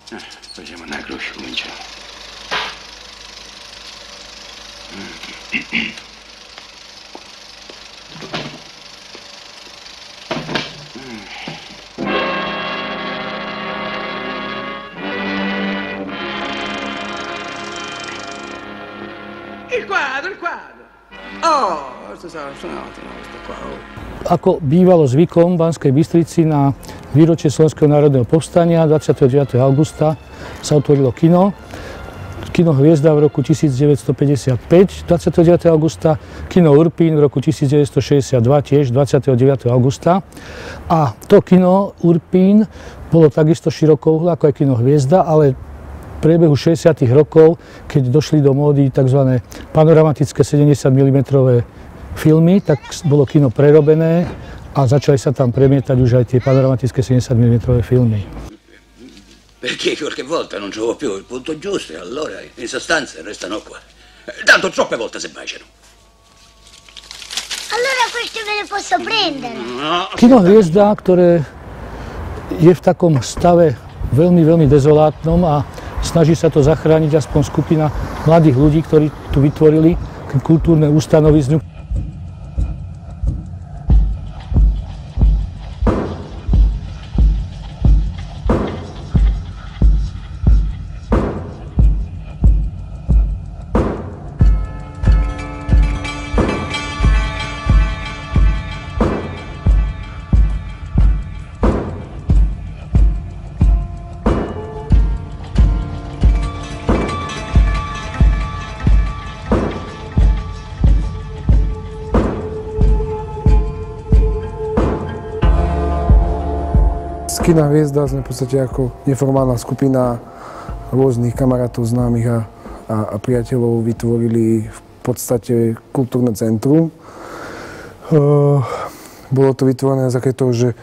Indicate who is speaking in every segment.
Speaker 1: Pojdziemy na gruś umycie.
Speaker 2: Il quadro. Oh, questo qua.
Speaker 3: Ako bývalo zvykom v Banskej Bystrici na výročie Slovenského národného povstania 29. augusta sa otvorilo kino. Kino Hviezda v roku 1955, 29. augusta, kino Urpín v roku 1962, tiež 29. augusta. A to kino Urpín bolo takisto širokouhlé ako aj kino Hviezda, ale v priebehu 60. rokov, keď došli do módy tzv. Panoramatické 70 mm filmy, tak bolo kino prerobené a začali sa tam premietať už aj tie panoramatické 70 mm filmy.
Speaker 1: Perché qualche volta non trovo più il punto giusto e allora in sostanza restano qua. Tanto troppe volte si baciano.
Speaker 4: Allora queste me le posso prendere?
Speaker 1: No.
Speaker 3: Kino Hviezda, ktoré je v takom stave veľmi dezolátnom a snaží sa to zachrániť aspoň skupina mladých ľudí, ktorí tu vytvorili kultúrne ustanovizňu.
Speaker 5: Kina Hviezda sme v podstate ako neformálna skupina rôznych kamarátov, známych a priateľov vytvorili v podstate kultúrne centrum. Bolo to vytvorené na základe toho, že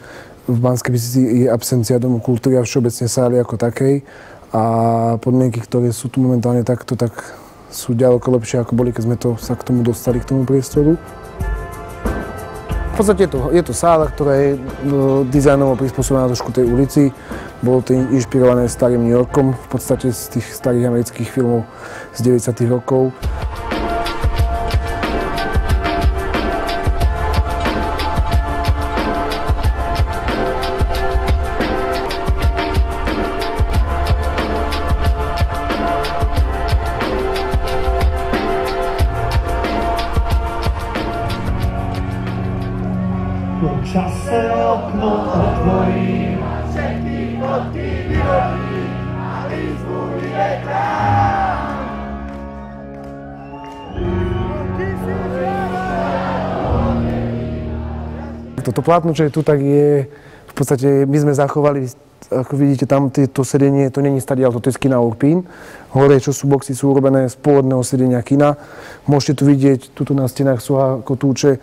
Speaker 5: v Banskej Bystrici je absencia domu kultúry a všeobecne sály ako takej a podmienky, ktoré sú tu momentálne takto, tak sú ďaleko lepšie ako boli, keď sme sa k tomu dostali, k tomu priestoru. V podstate je to sála, ktorá je dizajnovo prispôsobená trošku tej ulici. Bolo to inšpirované starým New Yorkom, v podstate z tých starých amerických filmov z 90. rokov.
Speaker 6: Čase okno otvorím a všetkých od tých vyhodím a výzvu vyvetrám.
Speaker 5: Toto plátno, čo je tu, tak je v podstate, my sme zachovali, ako vidíte, tam to sedenie, to není stadiaľ, toto je z kina Urpín. Hore, čo sú boxy, sú urobené z pôvodného sedenia kina. Môžete tu vidieť, tuto na stenách sú kotúče,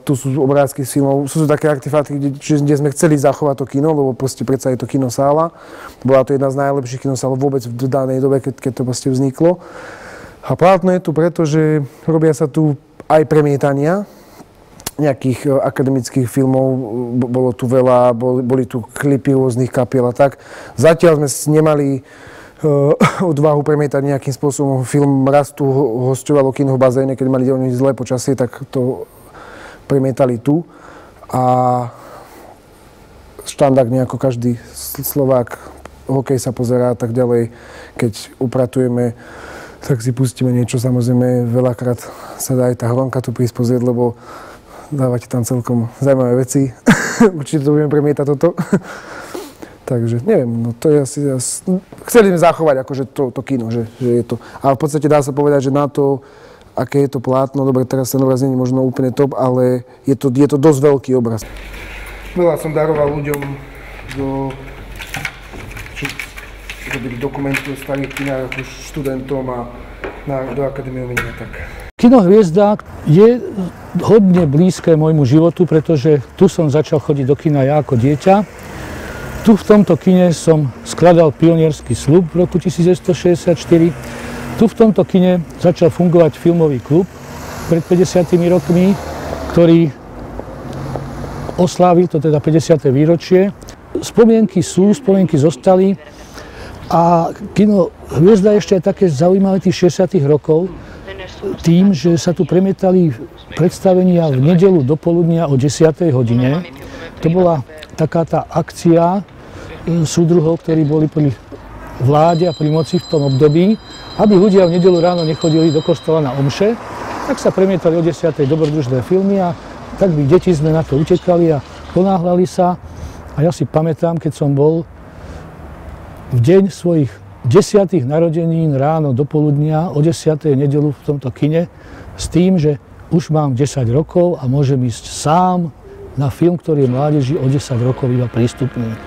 Speaker 5: tu sú obrázky z filmov. Sú to také artefakty, kde sme chceli zachovať to kino, lebo proste predsa je to kinosála. Bola to jedna z najlepších kinosál vôbec v danej dobe, keď to proste vzniklo. A plátno je tu preto, že robia sa tu aj premietania nejakých akademických filmov, bolo tu veľa, boli tu klipy rôznych kapiel a tak. Zatiaľ sme nemali odvahu premietať nejakým spôsobom film. Raz tu hosťovalo kino v bazéne, keď mali veľmi zlé počasie, tak to premietali tu. A štandardne ako každý Slovák, hokej sa pozerá a tak ďalej. Keď upratujeme, tak si pustíme niečo. Samozrejme, veľakrát sa dá aj tá hronka tu prísť pozrieť, lebo dávate tam celkom zaujímavé veci. Určite to budeme premietať toto. Takže neviem, no to je asi... Chceli sme zachovať akože to kino, že je to... Ale v podstate dá sa povedať, že na to, aké je to plátno, dobre, teraz ten obraz nie je možno úplne top, ale je to dosť veľký obraz. Veľa som daroval ľuďom do dokumentov starých kinách, ako študentom a do Akadémie umenia, tak...
Speaker 3: Kino Hviezda je hodne blízke môjmu životu, pretože tu som začal chodiť do kina ja ako dieťa. Tu v tomto kine som skladal pionierský sľub v roku 1964. Tu v tomto kine začal fungovať filmový klub pred 50 rokmi, ktorý oslávil to teda 50. výročie. Spomienky zostali. A kino Hviezda ešte je také zaujímavé tých 60. rokov tým, že sa tu premietali predstavenia v nedeľu do poludnia o 10. hodine. To bola taká tá akcia súdruhov, ktorí boli pri vláde a pri moci v tom období, aby ľudia v nedeľu ráno nechodili do kostola na omše, tak sa premietali o 10. dobrodružné filmy a tak by deti sme na to utekali a ponáhľali sa. A ja si pamätám, keď som bol v deň svojich 10. narodenín ráno do poludnia o 10. nedeľu v tomto kine s tým, že už mám 10 rokov a môžem ísť sám na film, ktorý je mládeži o 10 rokov iba prístupný.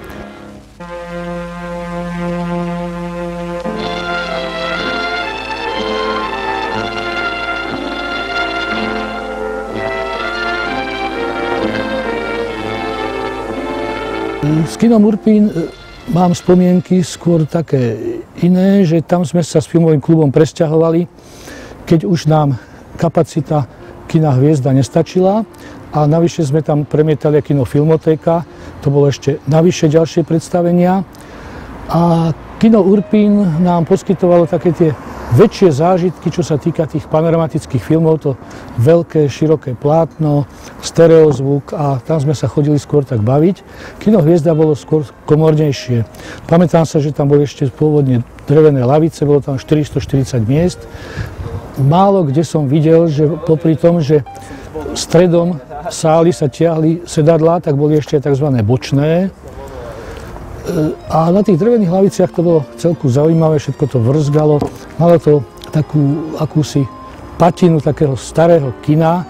Speaker 3: S kinom Urpín mám spomienky skôr také iné, že tam sme sa s filmovým klubom presťahovali, keď už nám kapacita kina Hviezda nestačila a navyše sme tam premietali kino Filmotéka, to bolo ešte navyše ďalšie predstavenia. A kino Urpín nám poskytovalo také tie väčšie zážitky, čo sa týka tých panoramatických filmov, to veľké, široké plátno, stereozvuk a tam sme sa chodili skôr tak baviť. Kino Hviezda bolo skôr komornejšie. Pamätám sa, že tam boli ešte pôvodne drevené lavice, bolo tam 440 miest. Málo kde som videl, že popri tom, že stredom sály sa tiahli sedadlá, tak boli ešte tzv. Bočné. A na tých drevených laviciach to bolo celku zaujímavé, všetko to vrzgalo. Malo to takú akúsi patinu takého starého kina,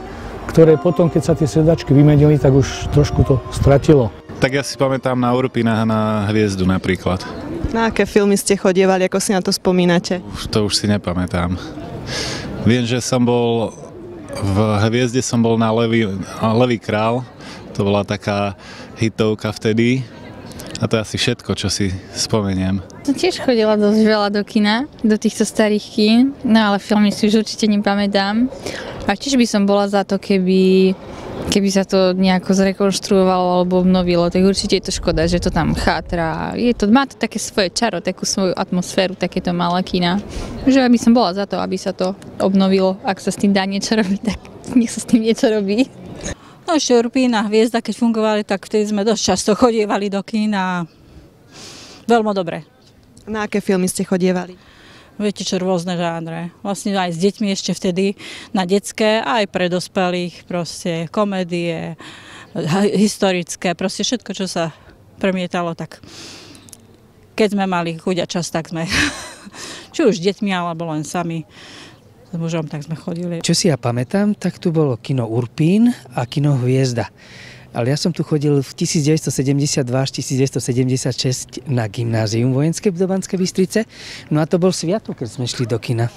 Speaker 3: ktoré potom, keď sa tie sedačky vymenili, tak už trošku to stratilo.
Speaker 7: Tak ja si pamätám na Urpína a na Hviezdu napríklad.
Speaker 8: Na aké filmy ste chodievali, ako si na to spomínate?
Speaker 7: To už si nepamätám. Viem, že som bol v Hviezde, som bol na Levý král. To bola taká hitovka vtedy. A to je asi všetko, čo si spomeniem.
Speaker 9: Som tiež chodila dosť veľa do kina, do týchto starých kín, no ale filmy si už určite nepamätám. A tiež by som bola za to, keby sa to nejako zrekonštruovalo alebo obnovilo, tak určite je to škoda, že to tam chátra. Má to také svoje čaro, takú svoju atmosféru, takéto malé kina. Že by som bola za to, aby sa to obnovilo. Ak sa s tým dá niečo robiť, tak nech sa s tým niečo robí.
Speaker 10: No ešte Urpín a Hviezda, keď fungovali, tak vtedy sme dosť často chodievali do kín a veľmi dobre.
Speaker 8: Na aké filmy ste chodievali?
Speaker 10: Viete čo, rôzne žánre. Vlastne aj s deťmi ešte vtedy na detské, aj pre dospelých, proste komédie, historické, proste všetko, čo sa premietalo, tak keď sme mali chuť a čas, tak sme, či už s deťmi, alebo len sami. S mužom, tak sme chodili.
Speaker 11: Čo si ja pamätám, tak tu bolo kino Urpín a kino Hviezda. Ale ja som tu chodil v 1972 až 1976 na gymnázium vojenské do Banskej Bystrice. No a to bol sviatok, keď sme šli do kina.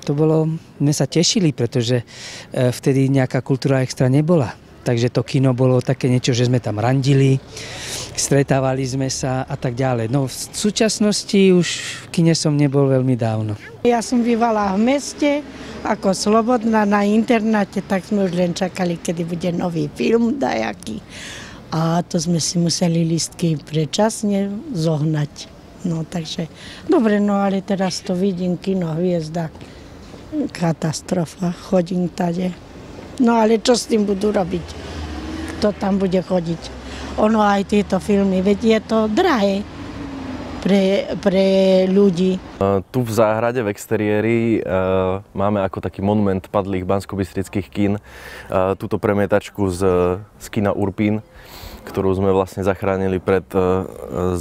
Speaker 11: To bolo, sme sa tešili, pretože vtedy nejaká kultúra extra nebola. Takže to kino bolo také niečo, že sme tam randili, stretávali sme sa a tak ďalej. No v súčasnosti už v kine som nebol veľmi dávno.
Speaker 12: Ja som bývala v meste ako slobodná na internáte, tak sme už len čakali, kedy bude nový film dajaký. A to sme si museli lístky predčasne zohnať. No takže, dobre, no ale teraz to vidím, kino Hviezda, katastrofa, chodím tade. No ale čo s tým budú robiť? Kto tam bude chodiť? Ono aj tieto filmy, veď je to drahé pre ľudí.
Speaker 13: Tu v záhrade, v exteriéri, máme ako taký monument padlých banskobystrických kín túto premietačku z kina Urpín, ktorú sme vlastne zachránili pred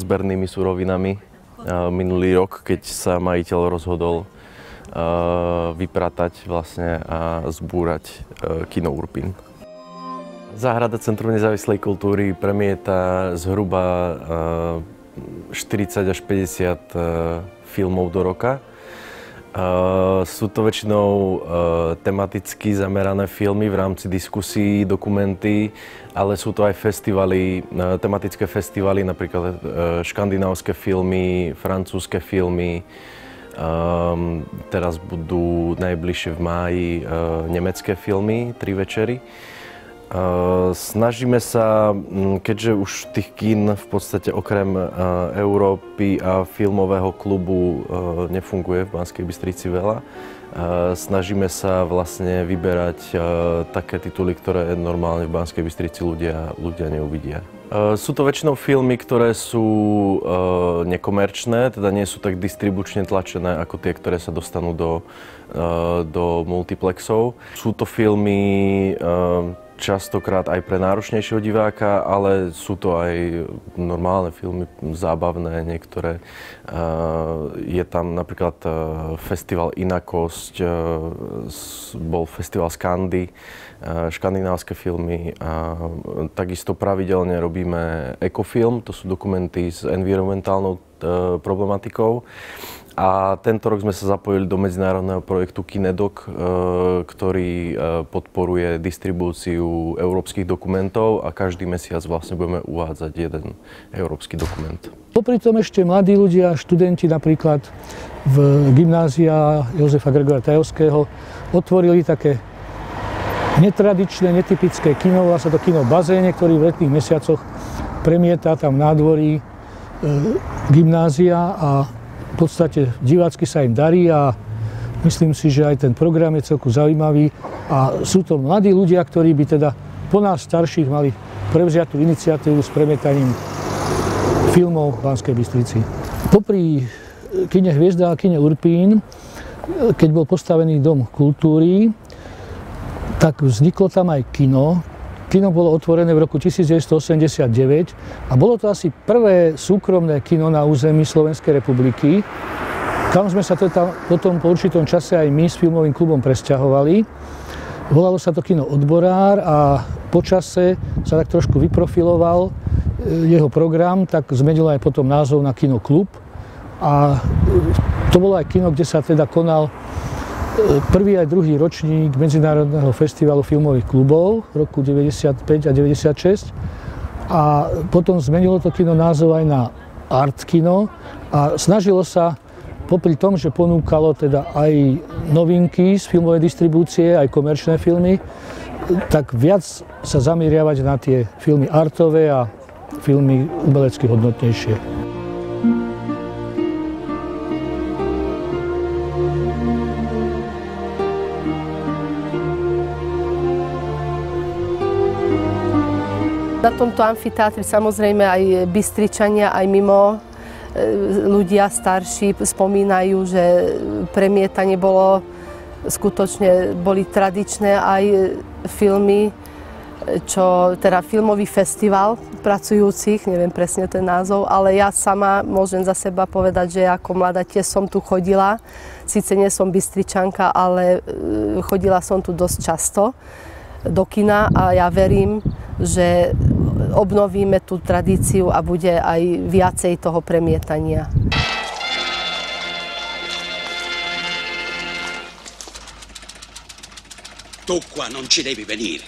Speaker 13: zbernými surovinami minulý rok, keď sa majiteľ rozhodol vypratať vlastne a zbúrať kino Urpín. Záhrada Centrum nezávislej kultúry premieta zhruba 40 až 50 filmov do roka. Sú to väčšinou tematicky zamerané filmy v rámci diskusí, dokumenty, ale sú to aj festivaly, tematické festivaly, napríklad škandinávské filmy, francúzske filmy. Teraz budú najbližšie v máji nemecké filmy, 3 večery. Snažíme sa, keďže už tých kín v podstate okrem Európy a filmového klubu nefunguje v Banskej Bystrici veľa, snažíme sa vlastne vyberať také tituly, ktoré normálne v Banskej Bystrici ľudia neuvidia. Sú to väčšinou filmy, ktoré sú nekomerčné, teda nie sú tak distribučne tlačené ako tie, ktoré sa dostanú do multiplexov. Sú to filmy častokrát aj pre náročnejšieho diváka, ale sú to aj normálne filmy, zábavné niektoré. Je tam napríklad festival Inakosť, bol festival Skandy, škandinávske filmy a takisto pravidelne robíme ekofilm, to sú dokumenty s environmentálnou problematikou. A tento rok sme sa zapojili do medzinárodného projektu Kinedok, ktorý podporuje distribúciu európskych dokumentov a každý mesiac vlastne budeme uvádzať jeden európsky dokument.
Speaker 3: Popri tom ešte mladí ľudia, študenti napríklad v gymnázia Jozefa Gregora Tajovského otvorili také netradičné, netypické kino, volá sa to kino v bazéne, ktorý v letných mesiacoch premieta tam v nádvorí gymnázia a v podstate divácky sa im darí a myslím si, že aj ten program je celku zaujímavý a sú to mladí ľudia, ktorí by teda po nás starších mali prevziať tú iniciatívu s premietaním filmov v Banskej Bystrici. Popri kine Hviezda a kine Urpín, keď bol postavený Dom kultúry, tak vzniklo tam aj kino. Kino bolo otvorené v roku 1989 a bolo to asi prvé súkromné kino na území Slovenskej republiky. Tam sme sa teda potom po určitom čase aj my s filmovým klubom presťahovali. Volalo sa to kino Odborár a po čase sa tak trošku vyprofiloval jeho program, tak zmenil aj potom názov na Kino Klub. A to bolo aj kino, kde sa teda konal prvý aj druhý ročník Medzinárodného festivalu filmových klubov v roku 95 a 96. A potom zmenilo to kino názov aj na Art kino a snažilo sa popri tom, že ponúkalo teda aj novinky z filmovej distribúcie, aj komerčné filmy, tak viac sa zameriavať na tie filmy artové a filmy umelecky hodnotnejšie.
Speaker 14: Na tomto amfiteátri samozrejme aj Bystričania, aj mimo ľudia starší spomínajú, že premietanie boli tradičné aj filmy, teda filmový festival pracujúcich, neviem presne ten názov, ale ja sama môžem za seba povedať, že ako mladá tiež som tu chodila. Sice nie som Bystričanka, ale chodila som tu dosť často do kina a ja verím, že obnovíme tú tradíciu a bude aj viacej toho premietania.
Speaker 1: Tu qua non ci devi venire.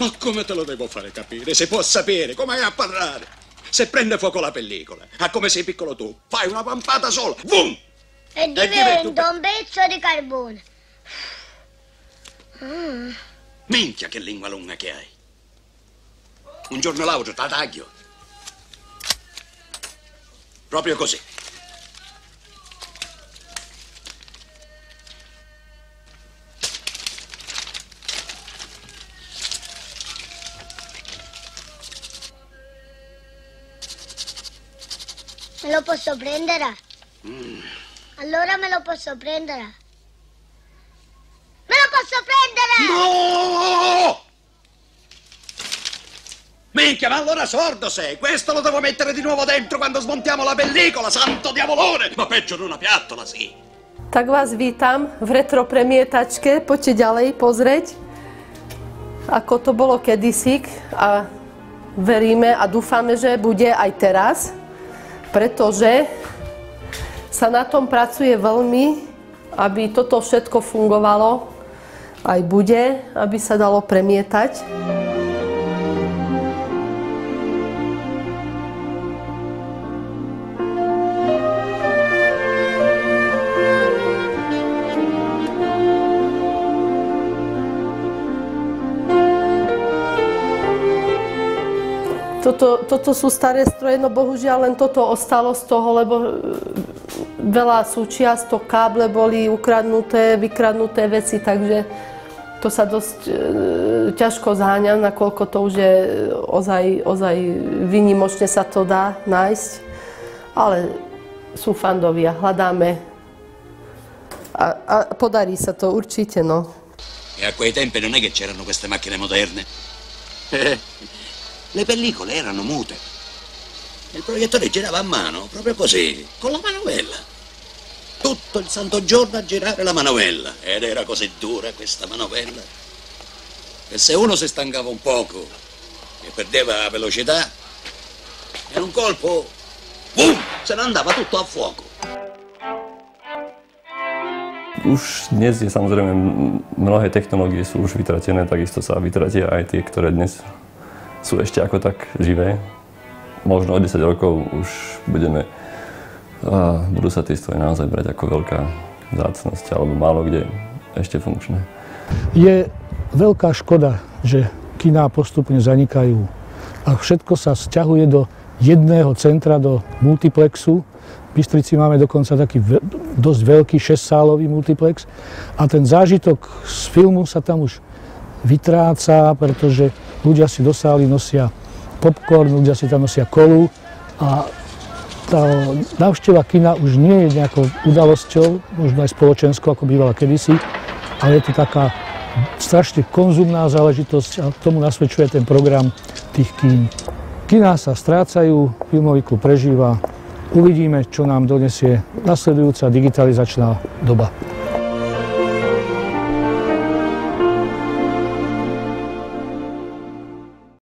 Speaker 1: Ma come te lo devo fare capire? Si può sapere, come hai a parlare? Se prende fuoco la pellicola, a come sei piccolo tu, fai una pampata sola, boom!
Speaker 4: E diventa un pezzo di carbone.
Speaker 1: Minchia che lingua lunga che hai. Un giorno l'altro te la taglio. Proprio così.
Speaker 4: Me lo posso prendere? Allora me lo posso prendere? Me lo posso prendere?
Speaker 1: No! Minchia, ma allora sordo sei! Questo lo devo mettere di nuovo dentro quando smontiamo la pellicola, santo diavolone! Ma peggio di una piattola, sì!
Speaker 14: Tak vás vítam v retro premietačke. Poďte ďalej pozrieť, ako to bolo kedysi a veríme a dúfame, že bude aj teraz, pretože sa na tom pracuje veľmi, aby toto všetko fungovalo, aj bude, aby sa dalo premietať. Toto sú staré stroje, no bohužiaľ len toto ostalo z toho, lebo veľa súčiastok, káble boli ukradnuté, vykradnuté veci, takže to sa dosť ťažko zháňa, nakoľko to už je ozaj výnimočne sa to dá nájsť. Ale sú fandovia, hľadáme a podarí sa to určite, no.
Speaker 1: E a quei tempi non è che c'erano queste macchine moderne. Le pellicole erano mute. Il proiettore girava a mano, proprio così, con la manovella. Tutto il santo giorno a girare la manovella. Ed era così dura questa manovella. E se uno si stancava un poco e perdeva la velocità, in un colpo, boom, se ne andava tutto a fuoco.
Speaker 15: Už dnes je samozrejme, mnohé technológie sú už vytratené, takisto sa vytratia aj tie, ktoré dnes sú ešte ako tak živé. Možno o 10 rokov už budú sa tie stroje naozaj brať ako veľká vzácnosť, alebo málo kde ešte funkčné.
Speaker 3: Je veľká škoda, že kiná postupne zanikajú a všetko sa sťahuje do jedného centra, do multiplexu. V Bystrici máme dokonca taký dosť veľký 6-sálový multiplex a ten zážitok z filmu sa tam už vytráca, pretože ľudia si do sály nosia popcorn, ľudia si tam nosia kolu a tá návšteva kina už nie je nejakou udalosťou, možno aj spoločenskou, ako bývala kedysi, ale je to taká strašne konzumná záležitosť a tomu nasvedčuje ten program tých kín. Kiná sa strácajú, filmový klub prežíva. Uvidíme, čo nám donesie nasledujúca digitalizačná doba.